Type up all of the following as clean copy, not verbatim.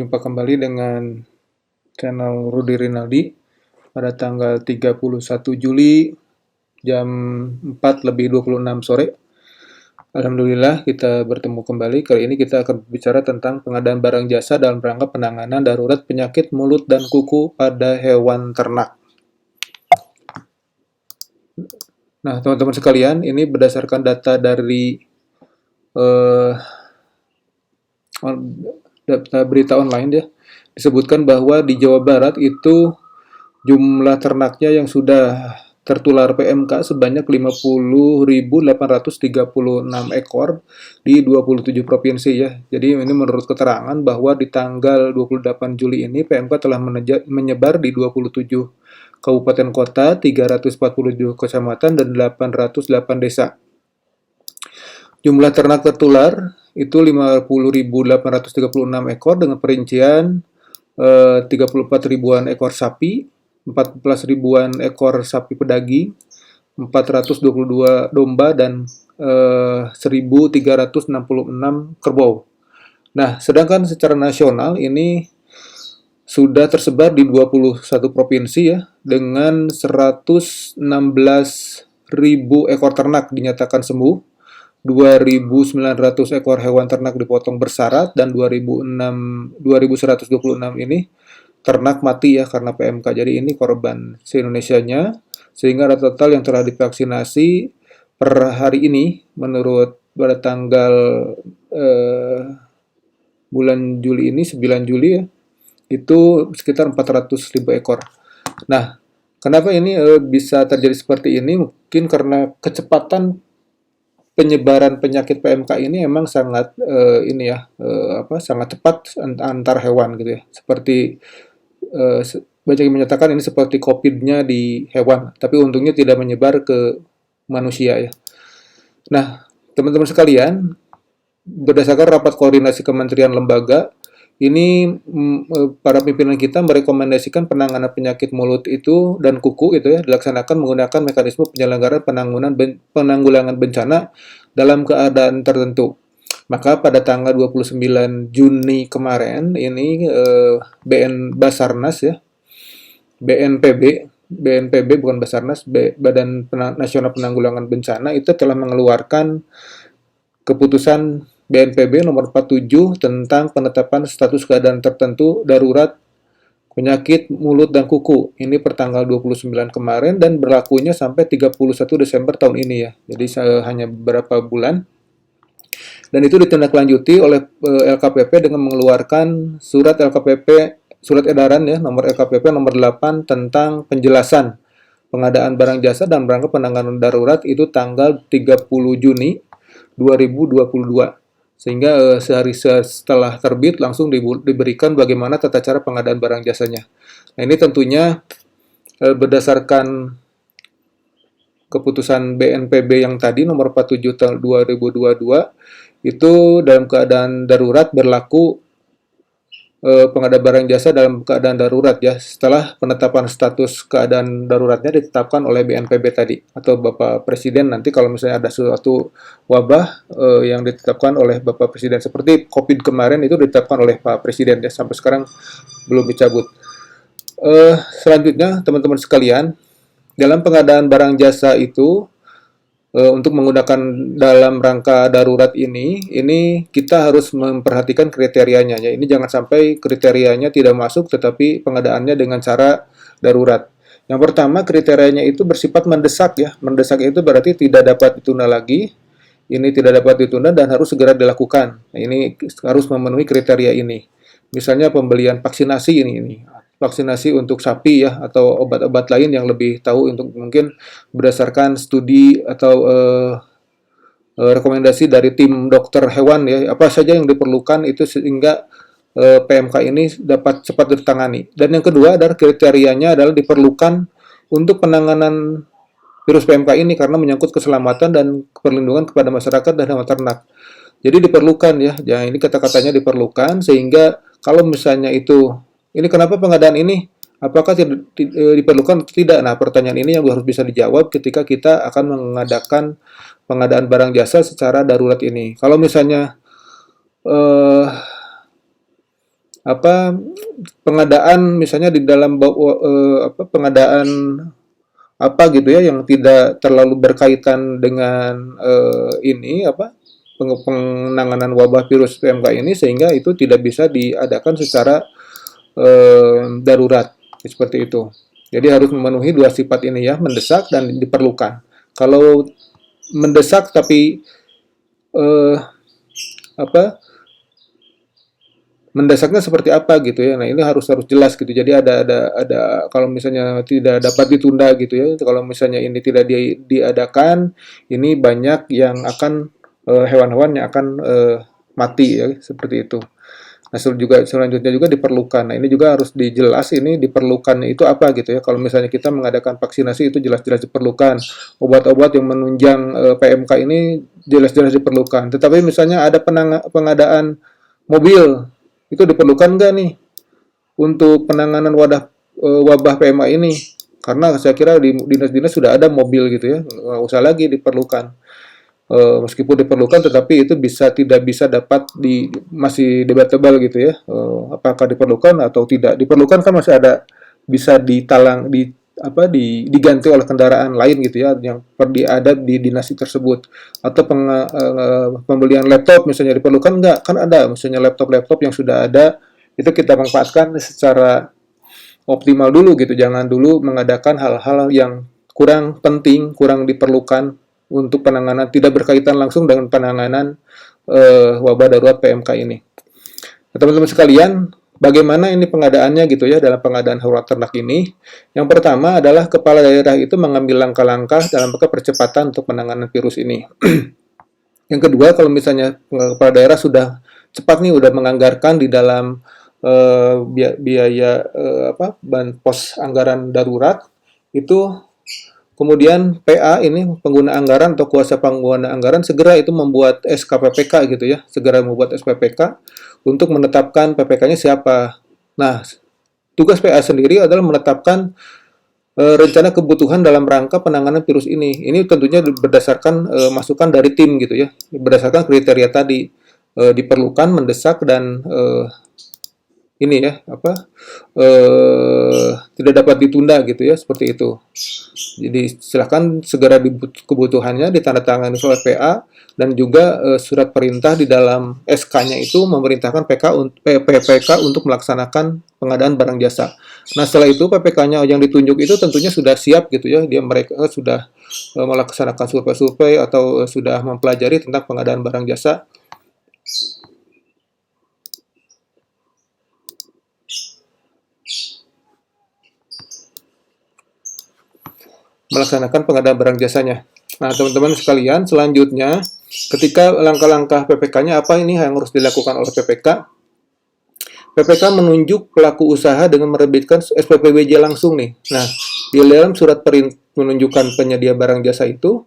Jumpa kembali dengan channel Rudy Rinaldi pada tanggal 31 Juli jam 4:26 sore. Alhamdulillah kita bertemu kembali. Kali ini kita akan berbicara tentang pengadaan barang jasa dalam rangka penanganan darurat penyakit mulut dan kuku pada hewan ternak. Nah, teman-teman sekalian, ini berdasarkan data dari data berita online ya, disebutkan bahwa di Jawa Barat itu jumlah ternaknya yang sudah tertular PMK sebanyak 50.836 ekor di 27 provinsi ya. Jadi ini menurut keterangan bahwa di tanggal 28 Juli ini PMK telah menyebar di 27 kabupaten kota, 347 kecamatan, dan 808 desa. Jumlah ternak tertular itu 50.836 ekor dengan perincian 34 ribuan ekor sapi, 14 ribuan ekor sapi pedagi, 422 domba, dan 1.366 kerbau. Nah, sedangkan secara nasional ini sudah tersebar di 21 provinsi ya, dengan 116.000 ekor ternak dinyatakan sembuh, 2.900 ekor hewan ternak dipotong bersyarat, dan 2.126 ini ternak mati ya karena PMK. Jadi ini korban se-Indonesianya, sehingga ada total yang telah divaksinasi per hari ini menurut pada tanggal bulan Juli ini, 9 Juli ya, itu sekitar 400.000 ekor. Nah, kenapa ini bisa terjadi seperti ini? Mungkin karena kecepatan penyebaran penyakit PMK ini emang sangat sangat cepat antar hewan gitu ya. Seperti banyak yang menyatakan ini seperti COVID-nya di hewan, tapi untungnya tidak menyebar ke manusia ya. Nah, teman-teman sekalian, berdasarkan rapat koordinasi kementerian lembaga, ini para pimpinan kita merekomendasikan penanganan penyakit mulut itu dan kuku itu ya dilaksanakan menggunakan mekanisme penyelenggaraan penanggulangan bencana dalam keadaan tertentu. Maka pada tanggal 29 Juni kemarin ini Basarnas ya, BNPB bukan Basarnas, Badan Nasional Penanggulangan Bencana itu telah mengeluarkan keputusan BNPB nomor 47 tentang penetapan status keadaan tertentu darurat penyakit mulut dan kuku. Ini pertanggal 29 kemarin dan berlakunya sampai 31 Desember tahun ini ya. Jadi hanya beberapa bulan. Dan itu ditindaklanjuti oleh LKPP dengan mengeluarkan surat edaran ya, nomor LKPP nomor 8 tentang penjelasan pengadaan barang jasa dan rangka penanganan darurat itu tanggal 30 Juni 2022. Sehingga sehari setelah terbit langsung diberikan bagaimana tata cara pengadaan barang jasanya. Nah, ini tentunya berdasarkan keputusan BNPB yang tadi nomor 47 tahun 2022 itu dalam keadaan darurat berlaku pengadaan barang jasa dalam keadaan darurat ya, setelah penetapan status keadaan daruratnya ditetapkan oleh BNPB tadi atau Bapak Presiden nanti kalau misalnya ada suatu wabah yang ditetapkan oleh Bapak Presiden seperti COVID kemarin itu ditetapkan oleh Pak Presiden ya, sampai sekarang belum dicabut. Selanjutnya teman-teman sekalian, dalam pengadaan barang jasa itu untuk menggunakan dalam rangka darurat ini kita harus memperhatikan kriterianya ya. Ini jangan sampai kriterianya tidak masuk tetapi pengadaannya dengan cara darurat. Yang pertama kriterianya itu bersifat mendesak ya. Mendesak itu berarti tidak dapat ditunda lagi. Ini tidak dapat ditunda dan harus segera dilakukan. Nah, ini harus memenuhi kriteria ini. Misalnya pembelian vaksinasi ini. Vaksinasi untuk sapi ya atau obat-obat lain yang lebih tahu untuk mungkin berdasarkan studi atau rekomendasi dari tim dokter hewan ya, apa saja yang diperlukan itu sehingga PMK ini dapat cepat ditangani. Dan yang kedua adalah kriterianya adalah diperlukan untuk penanganan virus PMK ini karena menyangkut keselamatan dan perlindungan kepada masyarakat dan hewan ternak. Jadi diperlukan ya ini kata-katanya diperlukan sehingga kalau misalnya itu ini kenapa pengadaan ini? Apakah diperlukan atau tidak? Nah, pertanyaan ini yang harus bisa dijawab ketika kita akan mengadakan pengadaan barang jasa secara darurat ini. Kalau misalnya apa pengadaan misalnya di dalam pengadaan apa gitu ya yang tidak terlalu berkaitan dengan ini apa penanganan wabah virus PMK ini, sehingga itu tidak bisa diadakan secara darurat seperti itu. Jadi harus memenuhi dua sifat ini ya, mendesak dan diperlukan. Kalau mendesak tapi eh, apa mendesaknya seperti apa gitu ya. Nah, ini harus harus jelas gitu. Jadi ada kalau misalnya tidak dapat ditunda gitu ya. Kalau misalnya ini tidak diadakan, ini banyak yang akan hewan-hewan yang akan mati ya, seperti itu. Nah, selanjutnya juga diperlukan. Nah, ini juga harus dijelas ini diperlukan itu apa gitu ya. Kalau misalnya kita mengadakan vaksinasi itu jelas-jelas diperlukan. Obat-obat yang menunjang PMK ini jelas-jelas diperlukan. Tetapi misalnya ada pengadaan mobil, itu diperlukan nggak nih untuk penanganan wabah PMA ini? Karena saya kira di dinas-dinas sudah ada mobil gitu ya, nggak usah lagi diperlukan. Meskipun diperlukan, tetapi itu tidak bisa dapat masih debatable gitu ya. Apakah diperlukan atau tidak? Diperlukan kan masih ada bisa ditalang diganti oleh kendaraan lain gitu ya yang ada di dinasti tersebut, atau pembelian laptop misalnya diperlukan nggak, kan ada misalnya laptop-laptop yang sudah ada, itu kita manfaatkan secara optimal dulu gitu, jangan dulu mengadakan hal-hal yang kurang penting, kurang diperlukan untuk penanganan tidak berkaitan langsung dengan penanganan wabah darurat PMK ini. Nah, teman-teman sekalian, bagaimana ini pengadaannya gitu ya dalam pengadaan hewan ternak ini? Yang pertama adalah kepala daerah itu mengambil langkah-langkah dalam rangka percepatan untuk penanganan virus ini. Yang kedua, kalau misalnya kepala daerah sudah cepat nih, udah menganggarkan di dalam biaya pos anggaran darurat itu, kemudian PA ini pengguna anggaran atau kuasa pengguna anggaran segera itu membuat SKPPK gitu ya, segera membuat SPPK untuk menetapkan PPK-nya siapa. Nah, tugas PA sendiri adalah menetapkan rencana kebutuhan dalam rangka penanganan virus ini. Ini tentunya berdasarkan masukan dari tim gitu ya, berdasarkan kriteria tadi, diperlukan, mendesak, dan ini ya tidak dapat ditunda gitu ya, seperti itu. Jadi silahkan segera kebutuhannya ditandatangani oleh PA, dan juga surat perintah di dalam SK-nya itu memerintahkan PPK untuk melaksanakan pengadaan barang jasa. Nah, setelah itu PPK-nya yang ditunjuk itu tentunya sudah siap gitu ya, mereka sudah melaksanakan survei-survei atau sudah mempelajari tentang pengadaan barang jasa. Melaksanakan pengadaan barang jasanya. Nah, teman-teman sekalian, selanjutnya ketika langkah-langkah PPK-nya apa ini yang harus dilakukan oleh PPK? PPK menunjuk pelaku usaha dengan menerbitkan SPPBJ langsung nih. Nah, di dalam surat menunjukkan penyedia barang jasa itu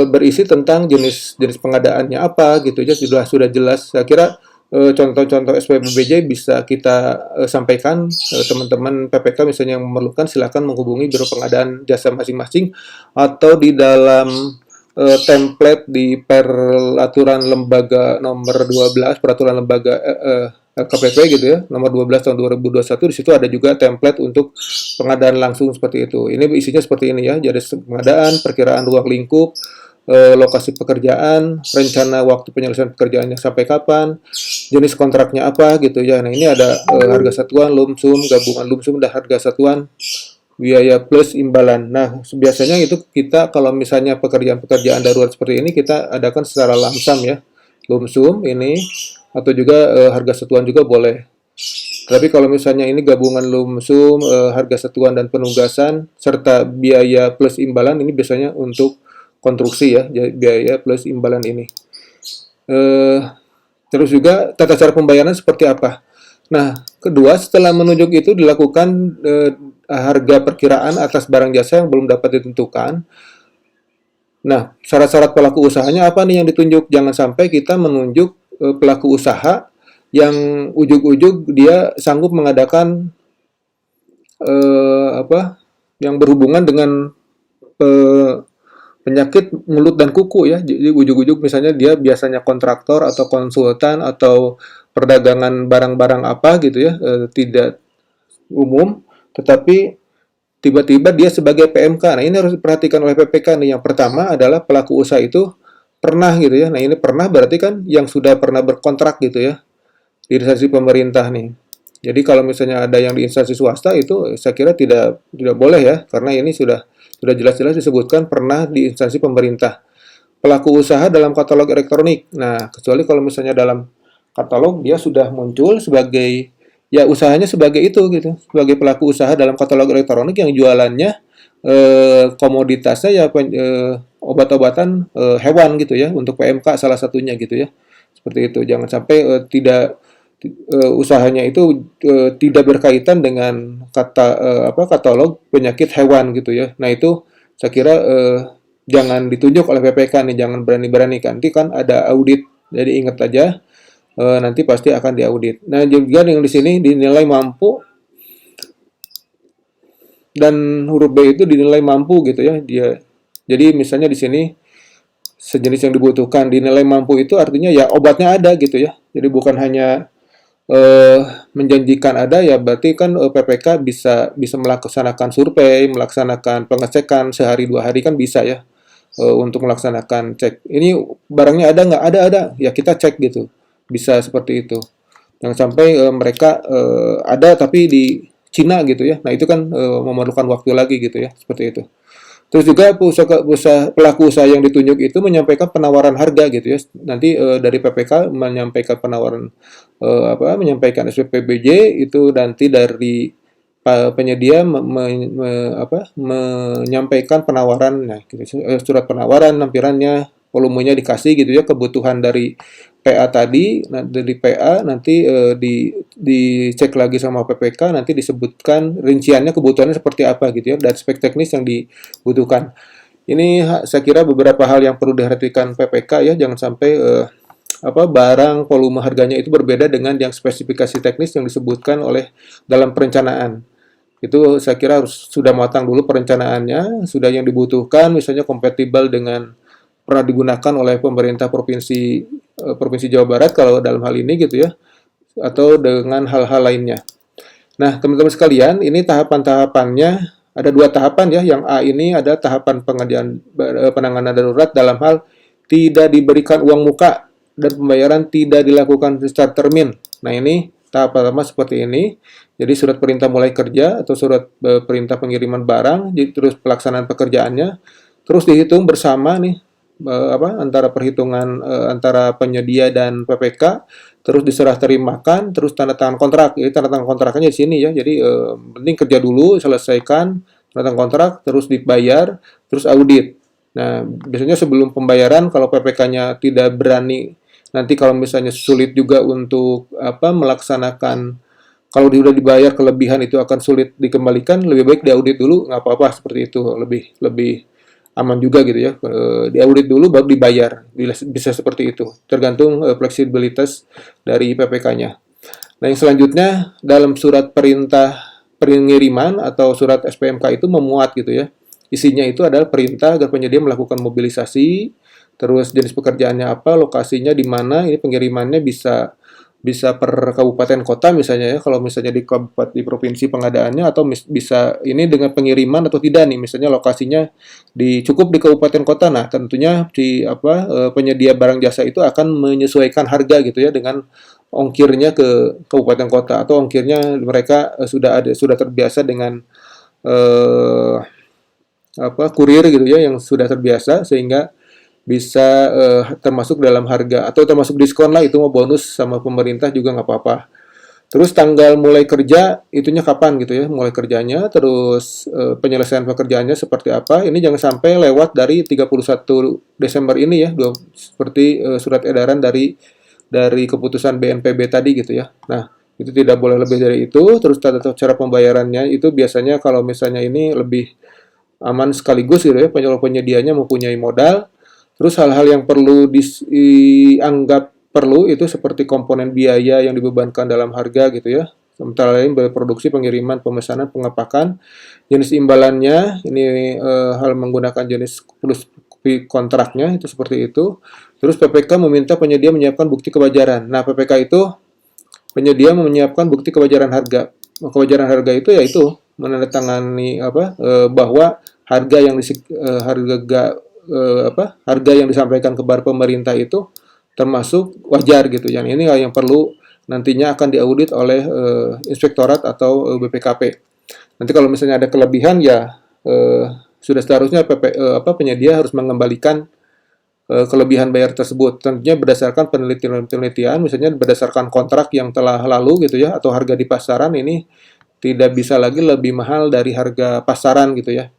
berisi tentang jenis pengadaannya apa gitu ya, sudah jelas. Saya kira contoh-contoh SPPBJ bisa kita sampaikan. Teman-teman PPK misalnya yang memerlukan, silakan menghubungi Biro Pengadaan Jasa masing-masing, atau di dalam template di Peraturan Lembaga nomor 12, Peraturan Lembaga LKPP gitu ya, nomor 12 tahun 2021, di situ ada juga template untuk pengadaan langsung seperti itu. Ini isinya seperti ini ya, jadi pengadaan, perkiraan ruang lingkup, lokasi pekerjaan, rencana waktu penyelesaian pekerjaannya sampai kapan, jenis kontraknya apa gitu ya. Nah, ini ada harga satuan, lumsum, gabungan lumsum, dan harga satuan, biaya plus imbalan. Nah, biasanya itu kita kalau misalnya pekerjaan-pekerjaan darurat seperti ini kita adakan secara lamsam ya, lumsum ini, atau juga harga satuan juga boleh. Tapi kalau misalnya ini gabungan lumsum, harga satuan dan penugasan, serta biaya plus imbalan, ini biasanya untuk konstruksi ya, biaya plus imbalan ini. Terus juga tata cara pembayaran seperti apa. Nah, kedua, setelah menunjuk itu dilakukan harga perkiraan atas barang jasa yang belum dapat ditentukan. Nah, syarat-syarat pelaku usahanya apa nih yang ditunjuk? Jangan sampai kita menunjuk pelaku usaha yang ujug-ujug dia sanggup mengadakan yang berhubungan dengan penyakit mulut dan kuku ya. Jadi ujuk-ujuk misalnya dia biasanya kontraktor atau konsultan atau perdagangan barang-barang apa gitu ya, tidak umum, tetapi tiba-tiba dia sebagai PMK. Nah, ini harus diperhatikan oleh PPK nih. Yang pertama adalah pelaku usaha itu pernah gitu ya. Nah, ini pernah berarti kan yang sudah pernah berkontrak gitu ya di instansi pemerintah nih. Jadi kalau misalnya ada yang di instansi swasta itu saya kira tidak boleh ya, karena ini sudah jelas-jelas disebutkan pernah di instansi pemerintah. Pelaku usaha dalam katalog elektronik. Nah, kecuali kalau misalnya dalam katalog dia sudah muncul sebagai ya usahanya sebagai itu gitu, sebagai pelaku usaha dalam katalog elektronik yang jualannya komoditasnya ya obat-obatan hewan gitu ya untuk PMK salah satunya gitu ya. Seperti itu. Jangan sampai tidak usahanya itu tidak berkaitan dengan katalog penyakit hewan gitu ya. Nah, itu saya kira jangan ditunjuk oleh PPK nih, jangan berani-berani, nanti kan ada audit. Jadi ingat aja nanti pasti akan diaudit. Nah, juga yang di sini dinilai mampu, dan huruf B itu dinilai mampu gitu ya. Jadi misalnya di sini sejenis yang dibutuhkan, dinilai mampu itu artinya ya obatnya ada gitu ya. Jadi bukan hanya eh, menjanjikan ada, ya berarti kan PPK bisa bisa melaksanakan survei, melaksanakan pengecekan sehari 2 hari kan bisa ya, untuk melaksanakan cek. Ini barangnya ada nggak? Ada, ya kita cek gitu. Bisa seperti itu. Jangan sampai mereka ada tapi di Cina gitu ya. Nah, itu kan memerlukan waktu lagi gitu ya, seperti itu. Terus juga pelaku usaha yang ditunjuk itu menyampaikan penawaran harga gitu ya. Nanti dari PPK menyampaikan penawaran menyampaikan SPPBJ itu, nanti dari penyedia menyampaikan penawaran, nah, gitu, surat penawaran, lampirannya, volumenya dikasih gitu ya, kebutuhan dari PA tadi, nah, dari PA nanti dicek lagi sama PPK, nanti disebutkan rinciannya kebutuhannya seperti apa gitu ya, dan spek teknis yang dibutuhkan. Ini saya kira beberapa hal yang perlu diperhatikan PPK ya, jangan sampai barang volume harganya itu berbeda dengan yang spesifikasi teknis yang disebutkan oleh dalam perencanaan. Itu saya kira harus sudah matang dulu perencanaannya, sudah yang dibutuhkan misalnya kompatibel dengan pernah digunakan oleh pemerintah provinsi Jawa Barat kalau dalam hal ini gitu ya, atau dengan hal-hal lainnya. Nah, teman-teman sekalian, ini tahapan-tahapannya ada 2 tahapan ya. Yang A ini ada tahapan penanganan darurat dalam hal tidak diberikan uang muka dan pembayaran tidak dilakukan secara termin. Nah, ini tahap pertama seperti ini. Jadi surat perintah mulai kerja atau surat perintah pengiriman barang, terus pelaksanaan pekerjaannya, terus dihitung bersama nih antara perhitungan antara penyedia dan PPK, terus diserah terimakan, terus tanda tangan kontrak. Jadi tanda tangan kontraknya di sini ya. Jadi penting kerja dulu, selesaikan tanda tangan kontrak, terus dibayar, terus audit. Nah, biasanya sebelum pembayaran kalau PPK-nya tidak berani, nanti kalau misalnya sulit juga untuk melaksanakan, kalau dia udah dibayar kelebihan itu akan sulit dikembalikan, lebih baik diaudit dulu, nggak apa-apa seperti itu, lebih lebih aman juga gitu ya. Diaudit dulu baru dibayar, bisa seperti itu, tergantung fleksibilitas dari PPK-nya. Nah, yang selanjutnya dalam surat perintah pengiriman atau surat SPMK itu memuat gitu ya. Isinya itu adalah perintah agar penyedia melakukan mobilisasi, terus jenis pekerjaannya apa, lokasinya di mana, ini pengirimannya bisa bisa per kabupaten kota misalnya ya, kalau misalnya di kabupaten di provinsi pengadaannya, atau bisa ini dengan pengiriman atau tidak nih, misalnya lokasinya cukup di kabupaten kota. Nah, tentunya penyedia barang jasa itu akan menyesuaikan harga gitu ya dengan ongkirnya ke kabupaten kota, atau ongkirnya mereka sudah terbiasa dengan eh, kurir gitu ya, yang sudah terbiasa sehingga bisa termasuk dalam harga atau termasuk diskon lah, itu mau bonus sama pemerintah juga nggak apa-apa. Terus tanggal mulai kerja itunya kapan gitu ya, mulai kerjanya, terus penyelesaian pekerjaannya seperti apa. Ini jangan sampai lewat dari 31 Desember ini ya, seperti surat edaran dari keputusan BNPB tadi gitu ya. Nah, itu tidak boleh lebih dari itu. Terus tata cara pembayarannya itu biasanya kalau misalnya ini lebih aman sekaligus gitu ya, penyedianya mempunyai modal. Terus hal-hal yang perlu dianggap perlu itu seperti komponen biaya yang dibebankan dalam harga gitu ya. Sementara lain berproduksi, pengiriman, pemesanan, pengepakan, jenis imbalannya, ini hal menggunakan jenis kontraknya itu seperti itu. Terus PPK meminta penyedia menyiapkan bukti kewajaran. Nah, PPK itu penyedia menyiapkan bukti kewajaran harga. Kewajaran harga itu yaitu menandatangani bahwa harga yang harga yang disampaikan kepada pemerintah itu termasuk wajar gitu. Yang ini yang perlu nantinya akan diaudit oleh inspektorat atau BPKP. Nanti kalau misalnya ada kelebihan ya sudah seharusnya penyedia harus mengembalikan kelebihan bayar tersebut. Tentunya berdasarkan penelitian, misalnya berdasarkan kontrak yang telah lalu gitu ya, atau harga di pasaran ini tidak bisa lagi lebih mahal dari harga pasaran gitu ya.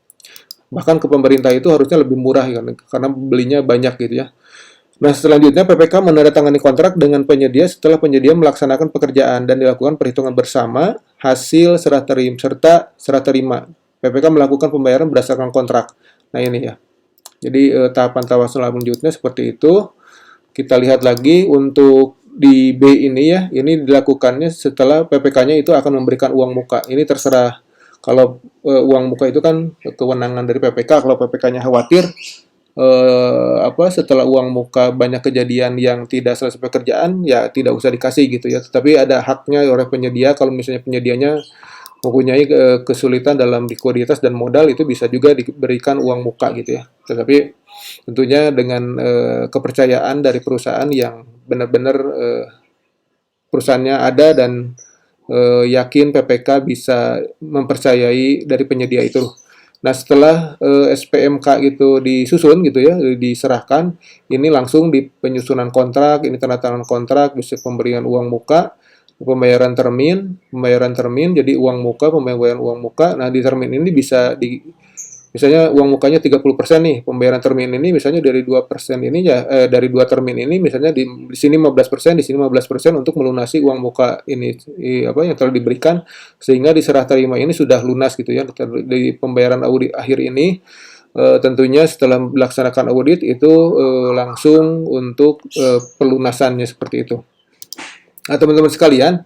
Bahkan ke pemerintah itu harusnya lebih murah ya, karena belinya banyak gitu ya. Nah, selanjutnya PPK menandatangani kontrak dengan penyedia setelah penyedia melaksanakan pekerjaan dan dilakukan perhitungan bersama hasil serah terima serta serah terima. PPK melakukan pembayaran berdasarkan kontrak. Nah, ini ya. Jadi tahapan selanjutnya seperti itu. Kita lihat lagi untuk di B ini ya, ini dilakukannya setelah PPK-nya itu akan memberikan uang muka. Ini terserah. Kalau uang muka itu kan kewenangan dari PPK. Kalau PPK-nya khawatir setelah uang muka banyak kejadian yang tidak selesai pekerjaan, ya tidak usah dikasih gitu ya. Tetapi ada haknya oleh penyedia. Kalau misalnya penyedianya mempunyai kesulitan dalam likuiditas dan modal, itu bisa juga diberikan uang muka gitu ya. Tetapi tentunya dengan kepercayaan dari perusahaan yang benar-benar perusahaannya ada dan yakin PPK bisa mempercayai dari penyedia itu. Nah, setelah SPMK itu disusun gitu ya, diserahkan, ini langsung di penyusunan kontrak, ini tanda tangan kontrak, bisa pemberian uang muka, pembayaran termin, jadi uang muka, pembayaran uang muka. Nah, di termin ini bisa misalnya uang mukanya 30% nih, pembayaran termin ini misalnya dari 2% ini ya, dari 2 termin ini misalnya di sini 15%, di sini 15% untuk melunasi uang muka ini yang telah diberikan, sehingga diserah terima ini sudah lunas gitu ya. Di pembayaran audit akhir ini tentunya setelah melaksanakan audit itu langsung untuk pelunasannya seperti itu. Nah, teman-teman sekalian,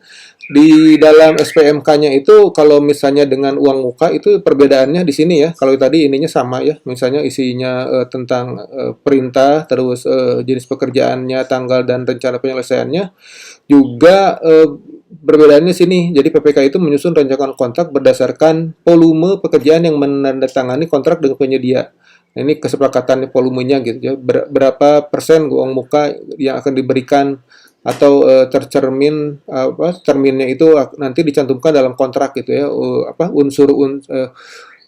di dalam SPMK-nya itu kalau misalnya dengan uang muka itu perbedaannya di sini ya. Kalau tadi ininya sama ya, misalnya isinya tentang perintah, terus jenis pekerjaannya, tanggal dan rencana penyelesaiannya. Juga perbedaannya sini. Jadi PPK itu menyusun rancangan kontrak berdasarkan volume pekerjaan yang menandatangani kontrak dengan penyedia. Nah, ini kesepakatan volumenya gitu ya. Berapa persen uang muka yang akan diberikan atau tercermin terminnya itu nanti dicantumkan dalam kontrak gitu ya,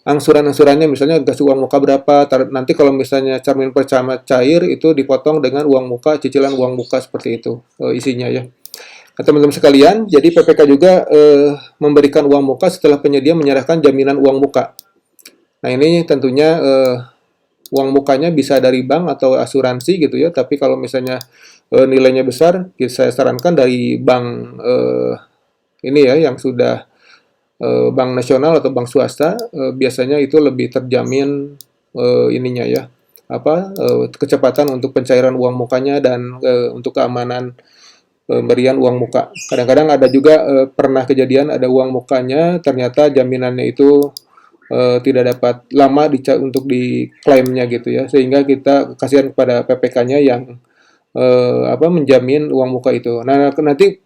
angsuran-angsurannya misalnya gas uang muka berapa, nanti kalau misalnya cermin pertama cair itu dipotong dengan uang muka, cicilan uang muka seperti itu isinya ya. Nah, teman-teman sekalian, jadi PPK juga memberikan uang muka setelah penyedia menyerahkan jaminan uang muka. Nah, ini tentunya uang mukanya bisa dari bank atau asuransi gitu ya, tapi kalau misalnya nilainya besar, saya sarankan dari bank ini ya, yang sudah bank nasional atau bank swasta, biasanya itu lebih terjamin ininya ya, kecepatan untuk pencairan uang mukanya dan untuk keamanan pemberian uang muka. Kadang-kadang ada juga pernah kejadian ada uang mukanya, ternyata jaminannya itu tidak dapat lama untuk diklaimnya gitu ya, sehingga kita kasihan kepada PPK-nya yang menjamin uang muka itu. Nah, nanti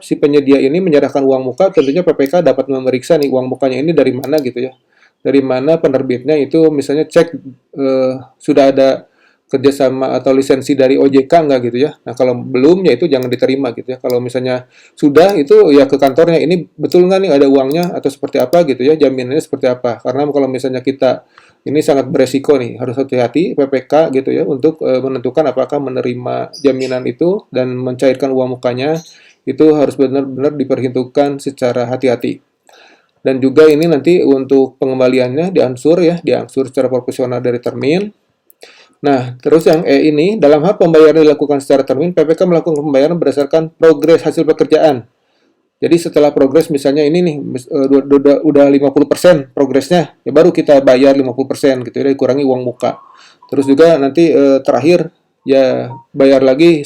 si penyedia ini menyerahkan uang muka, tentunya PPK dapat memeriksa nih uang mukanya ini dari mana gitu ya. Dari mana penerbitnya itu, misalnya cek sudah ada kerjasama atau lisensi dari OJK enggak gitu ya. Nah, kalau belum ya itu jangan diterima gitu ya. Kalau misalnya sudah, itu ya ke kantornya, ini betul nggak nih ada uangnya atau seperti apa gitu ya, jaminannya seperti apa. Karena kalau misalnya kita ini sangat beresiko nih, harus hati-hati PPK gitu ya untuk menentukan apakah menerima jaminan itu dan mencairkan uang mukanya, itu harus benar-benar diperhitungkan secara hati-hati. Dan juga ini nanti untuk pengembaliannya diangsur secara proporsional dari termin. Nah, terus yang ini, dalam hal pembayaran dilakukan secara termin, PPK melakukan pembayaran berdasarkan progres hasil pekerjaan. Jadi setelah progres misalnya ini nih udah 50% progresnya, ya baru kita bayar 50% gitu ya, dikurangi uang muka. Terus juga nanti terakhir ya bayar lagi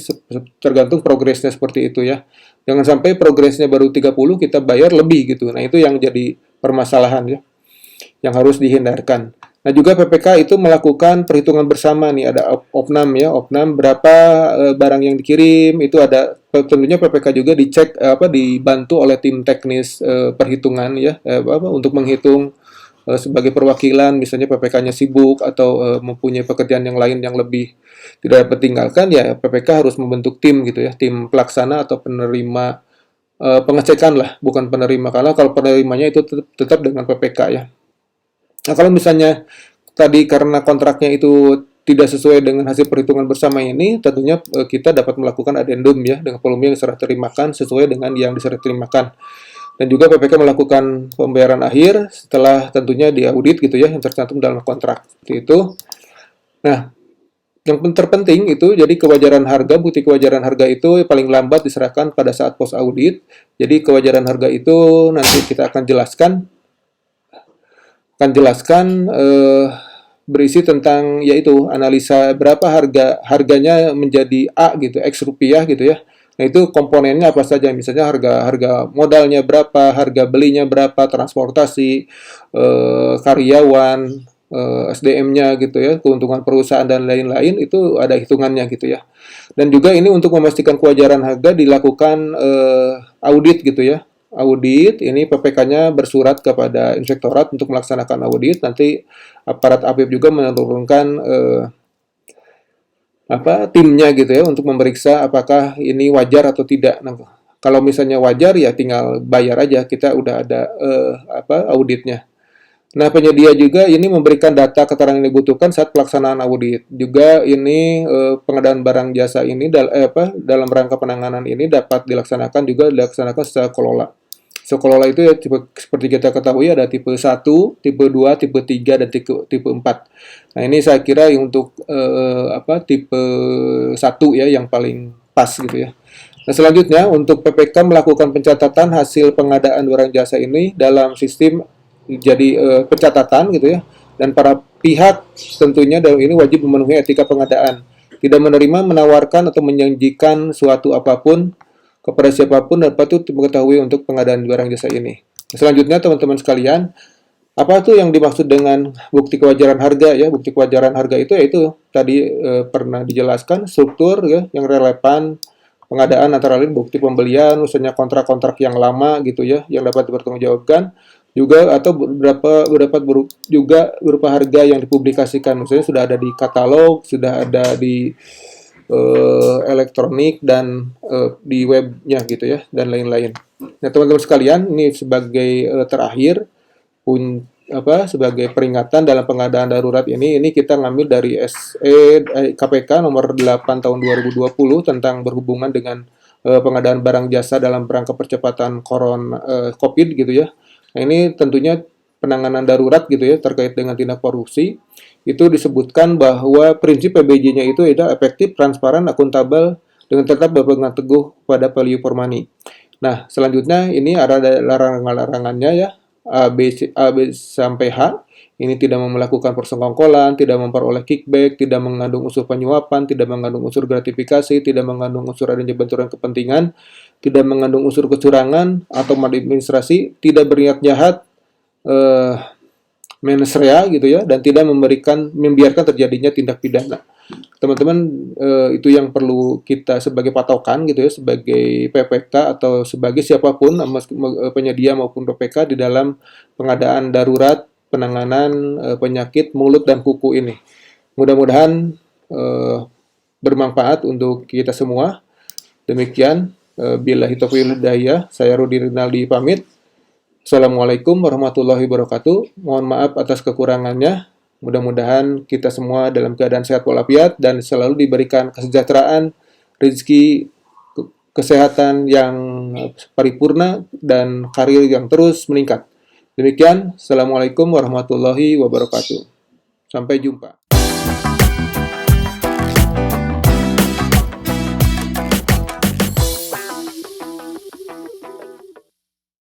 tergantung progresnya seperti itu ya. Jangan sampai progresnya baru 30 kita bayar lebih gitu. Nah, itu yang jadi permasalahan ya, yang harus dihindarkan. Nah, juga PPK itu melakukan perhitungan bersama nih, ada opnam ya, opnam berapa barang yang dikirim, itu ada tentunya PPK juga dicek dibantu oleh tim teknis perhitungan ya, untuk menghitung sebagai perwakilan, misalnya PPK-nya sibuk atau mempunyai pekerjaan yang lain yang lebih tidak dapat tinggalkan, ya PPK harus membentuk tim gitu ya, tim pelaksana atau penerima pengecekan lah, bukan penerima, karena kalau penerimanya itu tetap dengan PPK ya. Nah, kalau misalnya tadi karena kontraknya itu tidak sesuai dengan hasil perhitungan bersama ini, tentunya kita dapat melakukan adendum ya, dengan volume yang diserah terimakan sesuai dengan yang diserah terimakan. Dan juga PPK melakukan pembayaran akhir setelah tentunya diaudit gitu ya, yang tercantum dalam kontrak. Seperti itu. Nah, yang terpenting itu jadi kewajaran harga, bukti kewajaran harga itu paling lambat diserahkan pada saat post audit. Jadi kewajaran harga itu nanti kita akan jelaskan berisi tentang yaitu analisa berapa harganya menjadi A gitu, X rupiah gitu ya. Nah, itu komponennya apa saja? Misalnya harga modalnya berapa, harga belinya berapa, transportasi, karyawan, SDM-nya gitu ya, keuntungan perusahaan dan lain-lain, itu ada hitungannya gitu ya. Dan juga ini untuk memastikan kewajaran harga dilakukan audit gitu ya. Audit ini PPK-nya bersurat kepada inspektorat untuk melaksanakan audit. Nanti aparat APIP juga menurunkan timnya gitu ya untuk memeriksa apakah ini wajar atau tidak. Nah, kalau misalnya wajar ya tinggal bayar aja, kita udah ada auditnya. Nah, penyedia juga ini memberikan data keterangan yang dibutuhkan saat pelaksanaan audit. Juga ini pengadaan barang jasa ini dalam rangka penanganan ini dapat dilaksanakan secara kelola. Sekolah itu ya seperti kita ketahui ada tipe 1, tipe 2, tipe 3, dan tipe 4. Nah, ini saya kira untuk tipe 1 ya yang paling pas gitu ya. Nah, selanjutnya untuk PPK melakukan pencatatan hasil pengadaan barang jasa ini dalam sistem jadi pencatatan gitu ya. Dan para pihak tentunya dalam ini wajib memenuhi etika pengadaan. Tidak menerima, menawarkan atau menjanjikan suatu apapun kepada siapapun dan patut mengetahui untuk pengadaan barang jasa ini. Selanjutnya teman-teman sekalian, apa tuh yang dimaksud dengan bukti kewajaran harga ya? Bukti kewajaran harga itu yaitu tadi pernah dijelaskan struktur ya yang relevan pengadaan antara lain bukti pembelian, misalnya kontrak-kontrak yang lama gitu ya, yang dapat dipertanggungjawabkan juga atau juga berupa harga yang dipublikasikan, misalnya sudah ada di katalog, sudah ada di elektronik dan di webnya gitu ya dan lain-lain. Nah, teman-teman sekalian, ini sebagai terakhir sebagai peringatan dalam pengadaan darurat ini kita ngambil dari SE KPK nomor 8 tahun 2020 tentang berhubungan dengan pengadaan barang jasa dalam rangka percepatan COVID gitu ya. Nah, ini tentunya penanganan darurat gitu ya terkait dengan tindak korupsi. Itu disebutkan bahwa prinsip PBJ-nya itu adalah efektif, transparan, akuntabel, dengan tetap berpegang teguh pada value for money. Nah, selanjutnya ini ada larangan-larangannya ya, A, B sampai H. Ini tidak melakukan persengkongkolan, tidak memperoleh kickback, tidak mengandung unsur penyuapan, tidak mengandung unsur gratifikasi, tidak mengandung unsur adanya benturan kepentingan, tidak mengandung unsur kecurangan atau maladministrasi, tidak berniat jahat, mensrea gitu ya, dan tidak membiarkan terjadinya tindak pidana. Teman-teman, itu yang perlu kita sebagai patokan gitu ya, sebagai PPK atau sebagai siapapun penyedia maupun PPK di dalam pengadaan darurat penanganan penyakit mulut dan kuku ini. Mudah-mudahan bermanfaat untuk kita semua. Demikian, billahi taufiq wal hidayah, saya Rudi Rinaldi pamit. Assalamualaikum warahmatullahi wabarakatuh. Mohon maaf atas kekurangannya. Mudah-mudahan kita semua dalam keadaan sehat walafiat dan selalu diberikan kesejahteraan, rezeki, kesehatan yang paripurna, dan karir yang terus meningkat. Demikian, Assalamualaikum warahmatullahi wabarakatuh. Sampai jumpa.